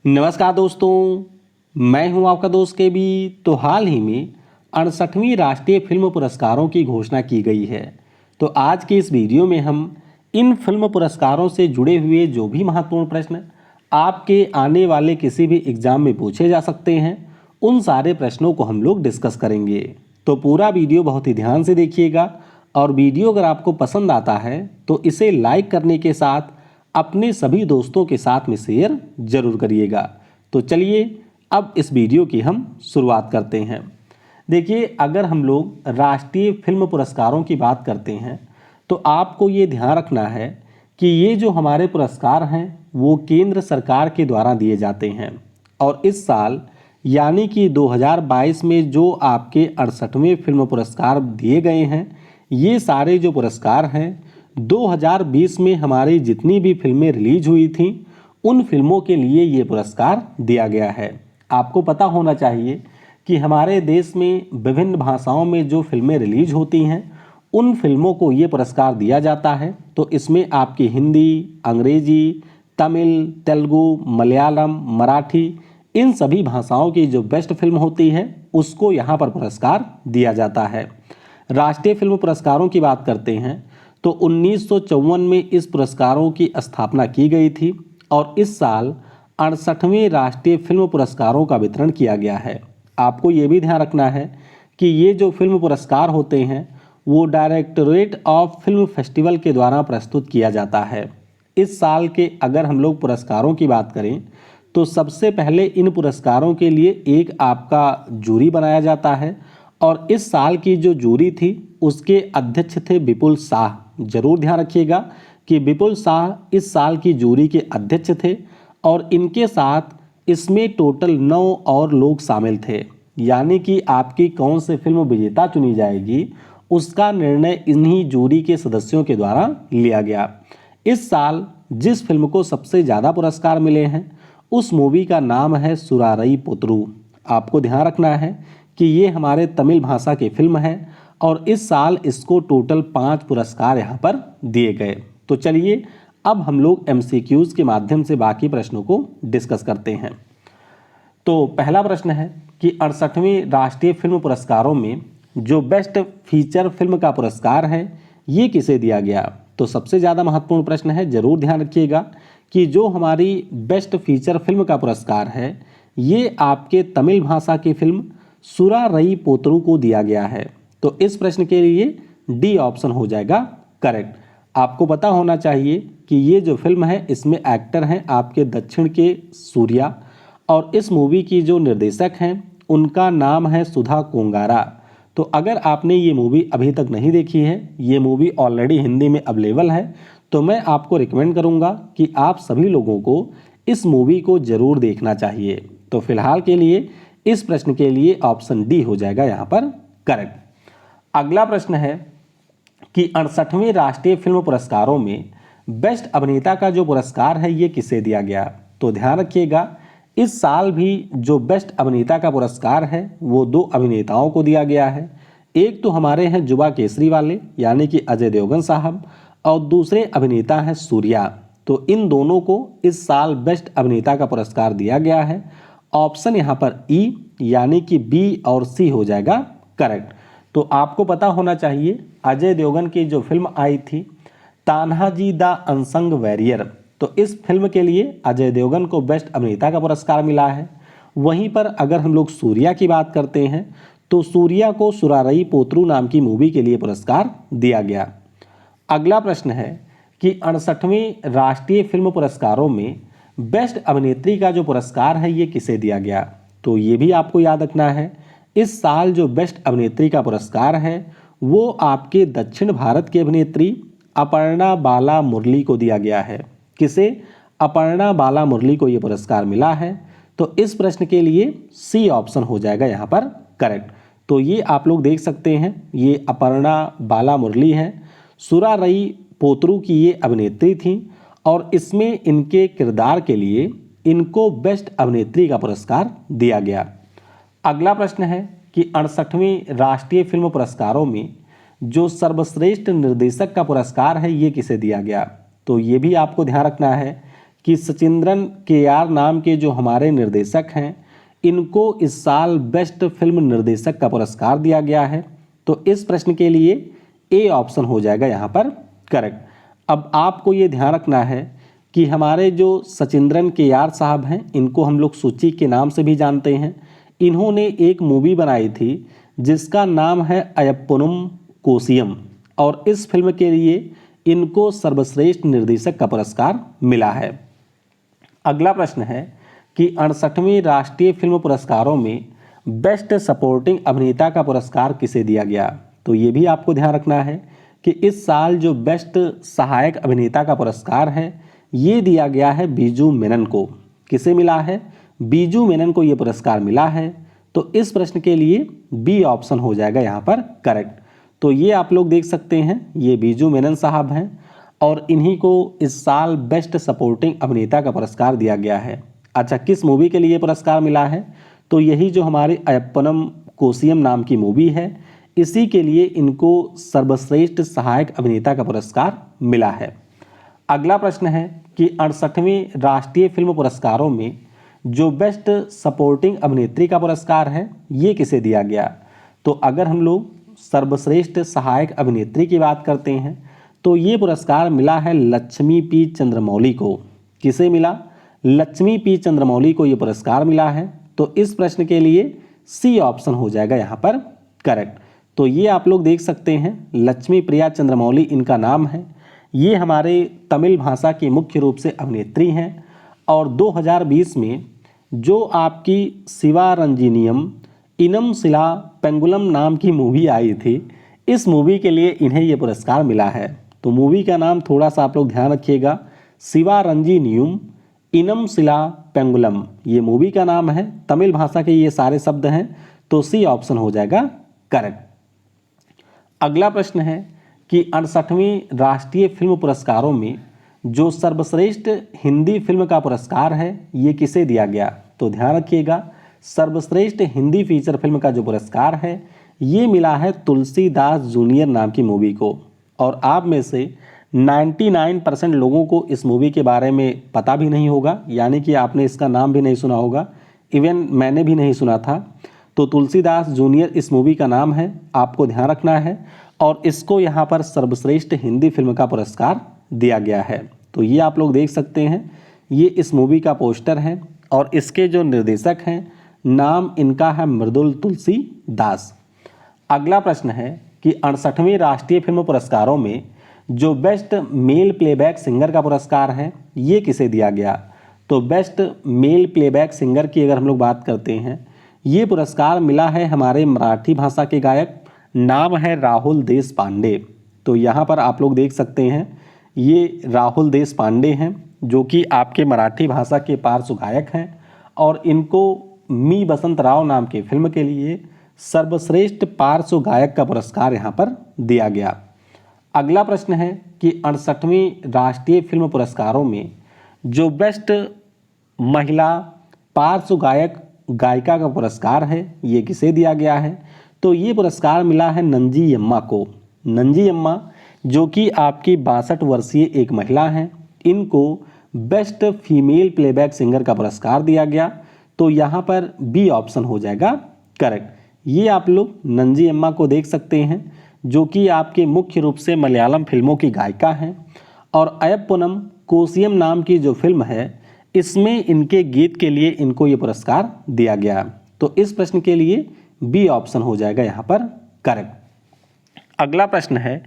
नमस्कार दोस्तों, मैं हूं आपका दोस्त के बी। तो हाल ही में 68वीं राष्ट्रीय फिल्म पुरस्कारों की घोषणा की गई है। तो आज के इस वीडियो में हम इन फिल्म पुरस्कारों से जुड़े हुए जो भी महत्वपूर्ण प्रश्न आपके आने वाले किसी भी एग्जाम में पूछे जा सकते हैं, उन सारे प्रश्नों को हम लोग डिस्कस करेंगे। तो पूरा वीडियो बहुत ही ध्यान से देखिएगा और वीडियो अगर आपको पसंद आता है तो इसे लाइक करने के साथ अपने सभी दोस्तों के साथ में शेयर जरूर करिएगा। तो चलिए अब इस वीडियो की हम शुरुआत करते हैं। देखिए, अगर हम लोग राष्ट्रीय फिल्म पुरस्कारों की बात करते हैं तो आपको ये ध्यान रखना है कि ये जो हमारे पुरस्कार हैं वो केंद्र सरकार के द्वारा दिए जाते हैं। और इस साल यानी कि 2022 में जो आपके 68वें फिल्म पुरस्कार दिए गए हैं, ये सारे जो पुरस्कार हैं 2020 में हमारी जितनी भी फिल्में रिलीज हुई थीं उन फिल्मों के लिए ये पुरस्कार दिया गया है। आपको पता होना चाहिए कि हमारे देश में विभिन्न भाषाओं में जो फिल्में रिलीज होती हैं उन फिल्मों को ये पुरस्कार दिया जाता है। तो इसमें आपकी हिंदी, अंग्रेजी, तमिल, तेलुगु, मलयालम, मराठी, इन सभी भाषाओं की जो बेस्ट फिल्म होती है उसको यहाँ पर पुरस्कार दिया जाता है। राष्ट्रीय फिल्म पुरस्कारों की बात करते हैं तो 1954 में इस पुरस्कारों की स्थापना की गई थी और इस साल 68वें राष्ट्रीय फिल्म पुरस्कारों का वितरण किया गया है। आपको ये भी ध्यान रखना है कि ये जो फिल्म पुरस्कार होते हैं वो डायरेक्टरेट ऑफ फिल्म फेस्टिवल के द्वारा प्रस्तुत किया जाता है। इस साल के अगर हम लोग पुरस्कारों की बात करें तो सबसे पहले इन पुरस्कारों के लिए एक आपका जूरी बनाया जाता है और इस साल की जो जूरी थी उसके अध्यक्ष थे विपुल शाह। जरूर ध्यान रखिएगा कि विपुल शाह इस साल की जूरी के अध्यक्ष थे और इनके साथ इसमें टोटल 9 और लोग शामिल थे। यानी कि आपकी कौन से फिल्म विजेता चुनी जाएगी उसका निर्णय इन्हीं जूरी के सदस्यों के द्वारा लिया गया। इस साल जिस फिल्म को सबसे ज़्यादा पुरस्कार मिले हैं उस मूवी का नाम है सुरारई पोतरू। आपको ध्यान रखना है कि ये हमारे तमिल भाषा की फिल्म है और इस साल इसको टोटल 5 पुरस्कार यहाँ पर दिए गए। तो चलिए अब हम लोग MCQs के माध्यम से बाकी प्रश्नों को डिस्कस करते हैं। तो पहला प्रश्न है कि 68वें राष्ट्रीय फिल्म पुरस्कारों में जो बेस्ट फीचर फिल्म का पुरस्कार है ये किसे दिया गया। तो सबसे ज़्यादा महत्वपूर्ण प्रश्न है, जरूर ध्यान रखिएगा कि जो हमारी बेस्ट फीचर फिल्म का पुरस्कार है ये आपके तमिल भाषा की फिल्म सुरारई पोतरू को दिया गया है। तो इस प्रश्न के लिए डी ऑप्शन हो जाएगा करेक्ट। आपको पता होना चाहिए कि ये जो फिल्म है इसमें एक्टर हैं आपके दक्षिण के सूर्या और इस मूवी की जो निर्देशक हैं उनका नाम है सुधा कोंगारा। तो अगर आपने ये मूवी अभी तक नहीं देखी है, ये मूवी ऑलरेडी हिंदी में अवेलेबल है, तो मैं आपको रिकमेंड करूँगा कि आप सभी लोगों को इस मूवी को ज़रूर देखना चाहिए। तो फिलहाल के लिए इस प्रश्न के लिए ऑप्शन डी हो जाएगा यहाँ पर करेक्ट। अगला प्रश्न है कि 68वें राष्ट्रीय फिल्म पुरस्कारों में बेस्ट अभिनेता का जो पुरस्कार है ये किसे दिया गया। तो ध्यान रखिएगा इस साल भी जो बेस्ट अभिनेता का पुरस्कार है वो 2 अभिनेताओं को दिया गया है। एक तो हमारे हैं जुबा केसरी वाले यानी कि अजय देवगन साहब और दूसरे अभिनेता हैं सूर्या। तो इन दोनों को इस साल बेस्ट अभिनेता का पुरस्कार दिया गया है। ऑप्शन यहाँ पर ई यानी कि बी और सी हो जाएगा करेक्ट। तो आपको पता होना चाहिए अजय देवगन की जो फिल्म आई थी तान्हाजी द अनसंग वॉरियर, तो इस फिल्म के लिए अजय देवगन को बेस्ट अभिनेता का पुरस्कार मिला है। वहीं पर अगर हम लोग सूर्या की बात करते हैं तो सूर्या को सुरारई पोतरू नाम की मूवी के लिए पुरस्कार दिया गया। अगला प्रश्न है कि 68वें राष्ट्रीय फिल्म पुरस्कारों में बेस्ट अभिनेत्री का जो पुरस्कार है ये किसे दिया गया। तो ये भी आपको याद रखना है इस साल जो बेस्ट अभिनेत्री का पुरस्कार है वो आपके दक्षिण भारत की अभिनेत्री अपर्णा बाला मुरली को दिया गया है। किसे? अपर्णा बाला मुरली को ये पुरस्कार मिला है। तो इस प्रश्न के लिए सी ऑप्शन हो जाएगा यहाँ पर करेक्ट। तो ये आप लोग देख सकते हैं ये अपर्णा बाला मुरली है, सुरारई पोतरू की ये अभिनेत्री थी और इसमें इनके किरदार के लिए इनको बेस्ट अभिनेत्री का पुरस्कार दिया गया। अगला प्रश्न है कि 68वें राष्ट्रीय फिल्म पुरस्कारों में जो सर्वश्रेष्ठ निर्देशक का पुरस्कार है ये किसे दिया गया। तो ये भी आपको ध्यान रखना है कि सचिंद्रन केआर नाम के जो हमारे निर्देशक हैं, इनको इस साल बेस्ट फिल्म निर्देशक का पुरस्कार दिया गया है। तो इस प्रश्न के लिए ए ऑप्शन हो जाएगा यहाँ पर करेक्ट। अब आपको ये ध्यान रखना है कि हमारे जो सचिंद्रन केआर साहब हैं, इनको हम लोग सूची के नाम से भी जानते हैं। इन्होंने एक मूवी बनाई थी जिसका नाम है अयप्पनुम कोशियम, और इस फिल्म के लिए इनको सर्वश्रेष्ठ निर्देशक का पुरस्कार मिला है। अगला प्रश्न है कि 68वें राष्ट्रीय फिल्म पुरस्कारों में बेस्ट सपोर्टिंग अभिनेता का पुरस्कार किसे दिया गया। तो ये भी आपको ध्यान रखना है कि इस साल जो बेस्ट सहायक अभिनेता का पुरस्कार है, ये दिया गया है बीजू मेनन को। किसे मिला है? बीजू मेनन को ये पुरस्कार मिला है। तो इस प्रश्न के लिए बी ऑप्शन हो जाएगा यहाँ पर करेक्ट। तो ये आप लोग देख सकते हैं, ये बीजू मेनन साहब हैं और इन्हीं को इस साल बेस्ट सपोर्टिंग अभिनेता का पुरस्कार दिया गया है। अच्छा, किस मूवी के लिए पुरस्कार मिला है? तो यही जो हमारी अयप्पनम कोशियम नाम की मूवी है, इसी के लिए इनको सर्वश्रेष्ठ सहायक अभिनेता का पुरस्कार मिला है। अगला प्रश्न है कि 68वें राष्ट्रीय फिल्म पुरस्कारों में जो बेस्ट सपोर्टिंग अभिनेत्री का पुरस्कार है, ये किसे दिया गया। तो अगर हम लोग सर्वश्रेष्ठ सहायक अभिनेत्री की बात करते हैं तो ये पुरस्कार मिला है लक्ष्मी पी चंद्रमौली को। किसे मिला? लक्ष्मी पी चंद्रमौली को ये पुरस्कार मिला है। तो इस प्रश्न के लिए सी ऑप्शन हो जाएगा यहाँ पर करेक्ट। तो ये आप लोग देख सकते हैं, लक्ष्मी प्रिया चंद्रमौली इनका नाम है। ये हमारे तमिल भाषा की मुख्य रूप से अभिनेत्री हैं और 2020 में जो आपकी शिवारंजनियम इनम शिला पेंगुलम नाम की मूवी आई थी, इस मूवी के लिए इन्हें ये पुरस्कार मिला है। तो मूवी का नाम थोड़ा सा आप लोग ध्यान रखिएगा, शिवारंजनियम इनम शिला पेंगुलम, ये मूवी का नाम है। तमिल भाषा के ये सारे शब्द हैं, तो सी ऑप्शन हो जाएगा करेक्ट। अगला प्रश्न है कि 68वें राष्ट्रीय फिल्म पुरस्कारों में जो सर्वश्रेष्ठ हिंदी फिल्म का पुरस्कार है, ये किसे दिया गया। तो ध्यान रखिएगा, सर्वश्रेष्ठ हिंदी फीचर फिल्म का जो पुरस्कार है, ये मिला है तुलसीदास जूनियर नाम की मूवी को। और आप में से 99% लोगों को इस मूवी के बारे में पता भी नहीं होगा, यानी कि आपने इसका नाम भी नहीं सुना होगा, इवन मैंने भी नहीं सुना था। तो तुलसीदास जूनियर इस मूवी का नाम है, आपको ध्यान रखना है। और इसको यहाँ पर सर्वश्रेष्ठ हिंदी फिल्म का पुरस्कार दिया गया है। तो ये आप लोग देख सकते हैं, ये इस मूवी का पोस्टर है और इसके जो निर्देशक हैं, नाम इनका है मृदुल तुलसी दास। अगला प्रश्न है कि 68वें राष्ट्रीय फिल्म पुरस्कारों में जो बेस्ट मेल प्लेबैक सिंगर का पुरस्कार है, ये किसे दिया गया। तो बेस्ट मेल प्लेबैक सिंगर की अगर हम लोग बात करते हैं, ये पुरस्कार मिला है हमारे मराठी भाषा के गायक, नाम है राहुल देश पांडे। तो यहाँ पर आप लोग देख सकते हैं, ये राहुल देश पांडे हैं जो कि आपके मराठी भाषा के पार्श्व गायक हैं और इनको मी बसंत राव नाम की फिल्म के लिए सर्वश्रेष्ठ पार्श्व गायक का पुरस्कार यहाँ पर दिया गया। अगला प्रश्न है कि 68वें राष्ट्रीय फिल्म पुरस्कारों में जो बेस्ट महिला पार्श्व गायक गायिका का पुरस्कार है, ये किसे दिया गया है। तो ये पुरस्कार मिला है नंजी अम्मा को। नंजी अम्मा जो कि आपकी 62 वर्षीय एक महिला हैं, इनको बेस्ट फीमेल प्लेबैक सिंगर का पुरस्कार दिया गया। तो यहाँ पर बी ऑप्शन हो जाएगा करेक्ट। ये आप लोग नंजी अम्मा को देख सकते हैं जो कि आपके मुख्य रूप से मलयालम फिल्मों की गायिका हैं और अयप्पनम कोशियम नाम की जो फिल्म है, इसमें इनके गीत के लिए इनको ये पुरस्कार दिया गया। तो इस प्रश्न के लिए बी ऑप्शन हो जाएगा यहाँ पर करेक्ट। अगला प्रश्न है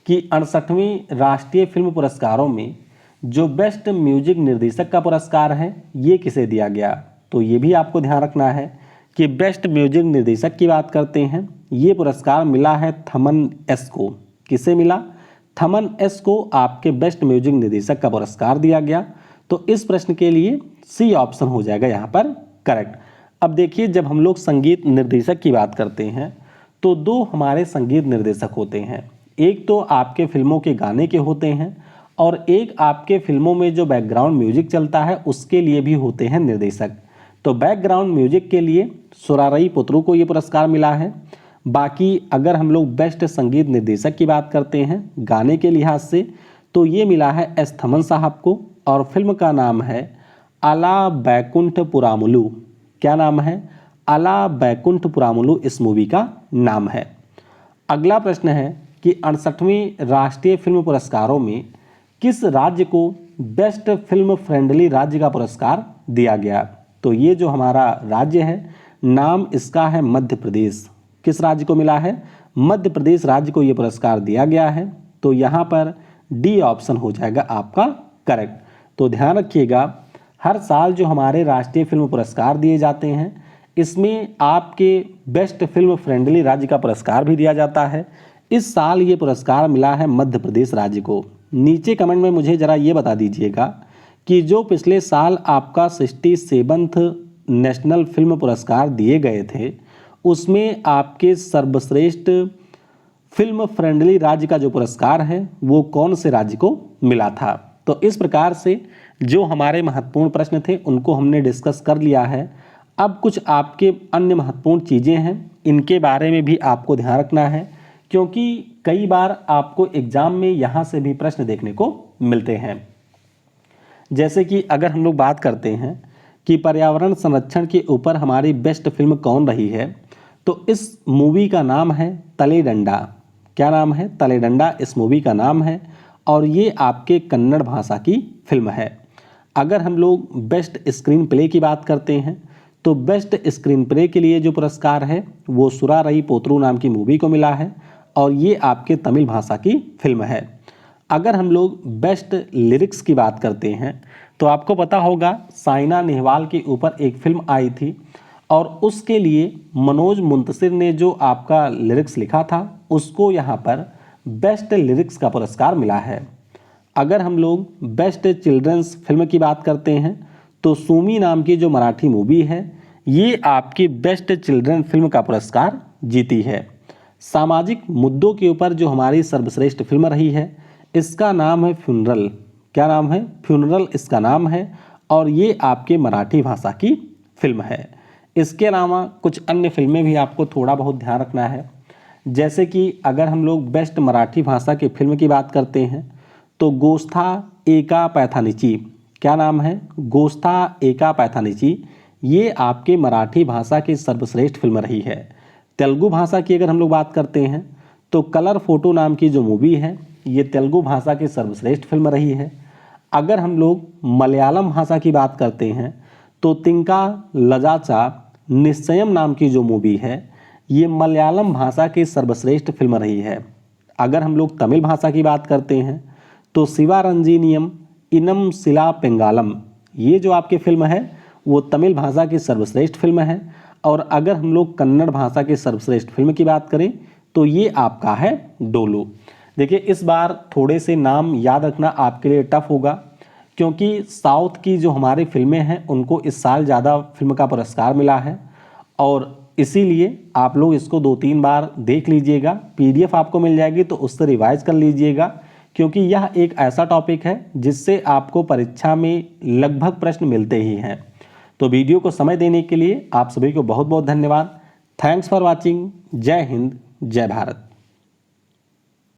कि 68वें राष्ट्रीय फिल्म पुरस्कारों में जो बेस्ट म्यूजिक निर्देशक का पुरस्कार है, ये किसे दिया गया। तो ये भी आपको ध्यान रखना है कि बेस्ट म्यूजिक निर्देशक की बात करते हैं, ये पुरस्कार मिला है थमन एस को। किसे मिला? थमन एस को आपके बेस्ट म्यूजिक निर्देशक का पुरस्कार दिया गया। तो इस प्रश्न के लिए सी ऑप्शन हो जाएगा यहाँ पर करेक्ट। अब देखिए, जब हम लोग संगीत निर्देशक की बात करते हैं तो दो हमारे संगीत निर्देशक होते हैं, एक तो आपके फिल्मों के गाने के होते हैं और एक आपके फिल्मों में जो बैकग्राउंड म्यूजिक चलता है उसके लिए भी होते हैं निर्देशक। तो बैकग्राउंड म्यूजिक के लिए सुरारई पुत्रु को ये पुरस्कार मिला है। बाकी अगर हम लोग बेस्ट संगीत निर्देशक की बात करते हैं गाने के लिहाज से, तो ये मिला है एस थमन साहब को। और फिल्म का नाम है अला बैकुंठपुरामुलु। क्या नाम है? अला बैकुंठपुरामुलु इस मूवी का नाम है। अगला प्रश्न है कि 68वें राष्ट्रीय फिल्म पुरस्कारों में किस राज्य को बेस्ट फिल्म फ्रेंडली राज्य का पुरस्कार दिया गया? तो ये जो हमारा राज्य है, नाम इसका है मध्य प्रदेश। किस राज्य को मिला है? मध्य प्रदेश राज्य को ये पुरस्कार दिया गया है। तो यहाँ पर डी ऑप्शन हो जाएगा आपका करेक्ट। तो ध्यान रखिएगा, हर साल जो हमारे राष्ट्रीय फिल्म पुरस्कार दिए जाते हैं, इसमें आपके बेस्ट फिल्म फ्रेंडली राज्य का पुरस्कार भी दिया जाता है। इस साल ये पुरस्कार मिला है मध्य प्रदेश राज्य को। नीचे कमेंट में मुझे ज़रा ये बता दीजिएगा कि जो पिछले साल आपका 67th नेशनल फिल्म पुरस्कार दिए गए थे, उसमें आपके सर्वश्रेष्ठ फिल्म फ्रेंडली राज्य का जो पुरस्कार है वो कौन से राज्य को मिला था। तो इस प्रकार से जो हमारे महत्वपूर्ण प्रश्न थे उनको हमने डिस्कस कर लिया है। अब कुछ आपके अन्य महत्वपूर्ण चीज़ें हैं, इनके बारे में भी आपको ध्यान रखना है, क्योंकि कई बार आपको एग्जाम में यहाँ से भी प्रश्न देखने को मिलते हैं। जैसे कि अगर हम लोग बात करते हैं कि पर्यावरण संरक्षण के ऊपर हमारी बेस्ट फिल्म कौन रही है, तो इस मूवी का नाम है तले डंडा। क्या नाम है? तले डंडा इस मूवी का नाम है और ये आपके कन्नड़ भाषा की फिल्म है। अगर हम लोग बेस्ट स्क्रीन प्ले की बात करते हैं, तो बेस्ट स्क्रीन प्ले के लिए जो पुरस्कार है वो सुरारई पोत्रु नाम की मूवी को मिला है और ये आपके तमिल भाषा की फिल्म है। अगर हम लोग बेस्ट लिरिक्स की बात करते हैं, तो आपको पता होगा साइना नेहवाल के ऊपर एक फिल्म आई थी और उसके लिए मनोज मुंतशिर ने जो आपका लिरिक्स लिखा था, उसको यहाँ पर बेस्ट लिरिक्स का पुरस्कार मिला है। अगर हम लोग बेस्ट चिल्ड्रंस फिल्म की बात करते हैं, तो सूमी नाम की जो मराठी मूवी है, ये आपकी बेस्ट चिल्ड्रन फिल्म का पुरस्कार जीती है। सामाजिक मुद्दों के ऊपर जो हमारी सर्वश्रेष्ठ फिल्म रही है, इसका नाम है फ्यूनरल। क्या नाम है? फ्यूनरल इसका नाम है और ये आपके मराठी भाषा की फिल्म है। इसके अलावा कुछ अन्य फिल्में भी आपको थोड़ा बहुत ध्यान रखना है। जैसे कि अगर हम लोग बेस्ट मराठी भाषा की फिल्म की बात करते हैं, तो गोस्था एका पैथानिची। क्या नाम है? गोस्था एका पैथानिची। ये आपके मराठी भाषा की सर्वश्रेष्ठ फिल्म रही है। तेलुगु भाषा की अगर हम लोग बात करते हैं, तो कलर फोटो नाम की जो मूवी है, ये तेलुगु भाषा की सर्वश्रेष्ठ फिल्म रही है। अगर हम लोग मलयालम भाषा की बात करते हैं, तो तिंका लजाचा निश्चयम नाम की जो मूवी है, ये मलयालम भाषा की सर्वश्रेष्ठ फिल्म रही है। अगर हम लोग तमिल भाषा की बात करते हैं, तो शिवारंजीनियम इनम सिला पेंगालम, ये जो आपकी फिल्म है वो तमिल भाषा की सर्वश्रेष्ठ फिल्म है। और अगर हम लोग कन्नड़ भाषा की सर्वश्रेष्ठ फिल्म की बात करें, तो ये आपका है डोलू। देखिए, इस बार थोड़े से नाम याद रखना आपके लिए टफ होगा, क्योंकि साउथ की जो हमारी फिल्में हैं उनको इस साल ज़्यादा फिल्म का पुरस्कार मिला है और इसीलिए आप लोग इसको 2-3 बार देख लीजिएगा। पीडीएफ आपको मिल जाएगी तो उससे रिवाइज कर लीजिएगा, क्योंकि यह एक ऐसा टॉपिक है जिससे आपको परीक्षा में लगभग प्रश्न मिलते ही हैं। तो वीडियो को समय देने के लिए आप सभी को बहुत बहुत धन्यवाद। Thanks for watching. जय हिंद, जय भारत।